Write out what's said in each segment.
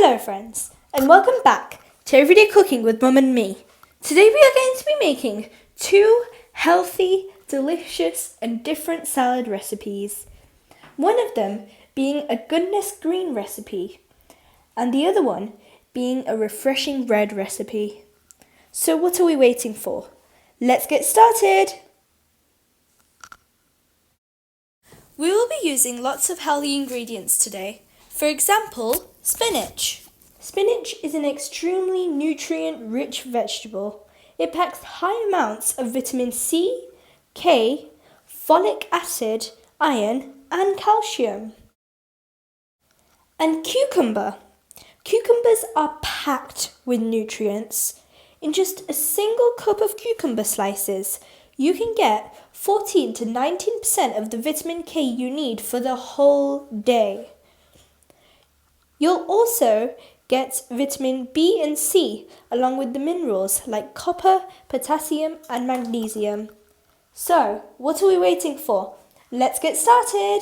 Hello friends, and welcome back to Everyday Cooking with Mum and me. Today we are going to be making two healthy, delicious and different salad recipes. One of them being a goodness green recipe and the other one being a refreshing red recipe. So what are we waiting for? Let's get started! We will be using lots of healthy ingredients today. For example, spinach. Spinach is an extremely nutrient-rich vegetable. It packs high amounts of vitamin C, K, folic acid, iron, and calcium. And cucumber. Cucumbers are packed with nutrients. In just a single cup of cucumber slices, you can get 14 to 19% of the vitamin K you need for the whole day. You'll also get vitamin B and C along with the minerals like copper, potassium and magnesium. So, what are we waiting for? Let's get started!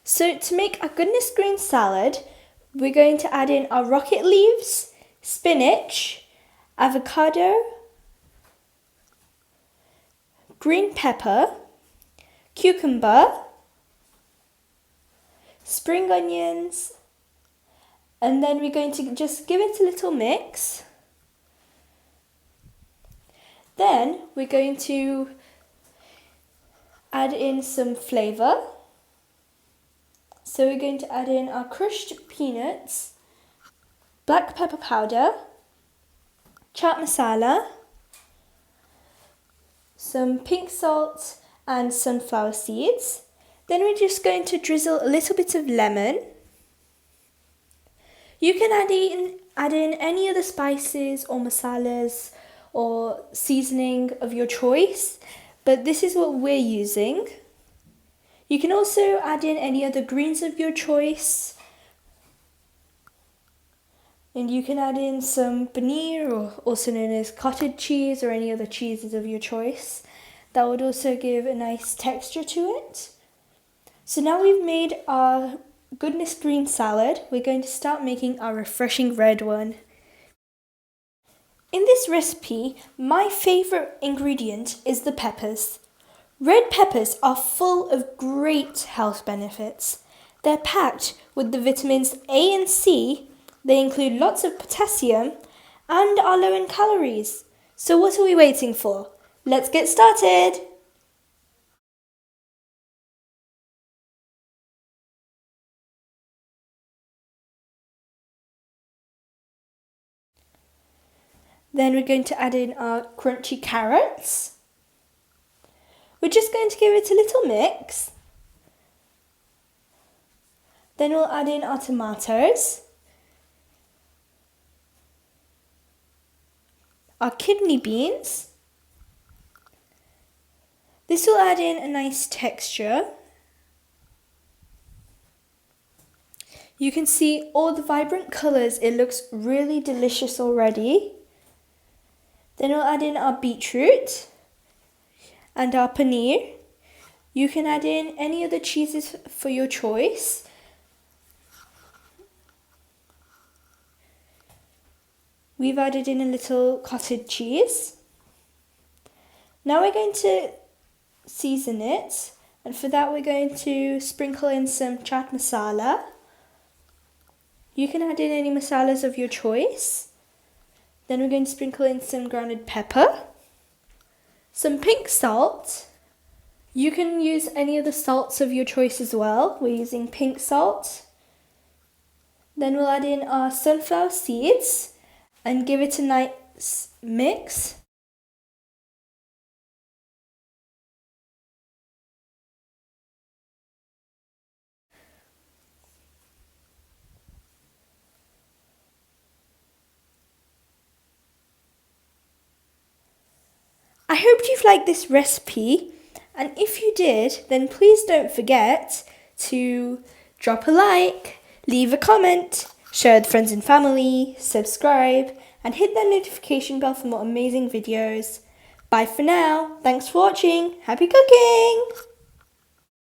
So to make our goodness green salad, we're going to add in our rocket leaves, spinach, avocado, green pepper, cucumber, spring onions, and then we're going to just give it a little mix. Then we're going to add in some flavour. So we're going to add in our crushed peanuts, black pepper powder, chaat masala, some pink salt and sunflower seeds. Then we're just going to drizzle a little bit of lemon. You can add in any other spices or masalas or seasoning of your choice, but this is what we're using. You can also add in any other greens of your choice. And you can add in some paneer, or also known as cottage cheese, or any other cheeses of your choice. That would also give a nice texture to it. So now we've made our goodness green salad, we're going to start making our refreshing red one. In this recipe, my favourite ingredient is the peppers. Red peppers are full of great health benefits. They're packed with the vitamins A and C, they include lots of potassium, and are low in calories. So what are we waiting for? Let's get started! Then we're going to add in our crunchy carrots. We're just going to give it a little mix. Then we'll add in our tomatoes, our kidney beans. This will add in a nice texture. You can see all the vibrant colours, it looks really delicious already. Then we'll add in our beetroot and our paneer. You can add in any other cheeses for your choice. We've added in a little cottage cheese. Now we're going to season it, and for that we're going to sprinkle in some chaat masala. You can add in any masalas of your choice. Then we're going to sprinkle in some grounded pepper, some pink salt. You can use any of the salts of your choice as well. We're using pink salt. Then we'll add in our sunflower seeds and give it a nice mix. I hope you've liked this recipe, and if you did, then please don't forget to drop a like, leave a comment, share with friends and family, subscribe, and hit that notification bell for more amazing videos. Bye for now. Thanks for watching. Happy cooking!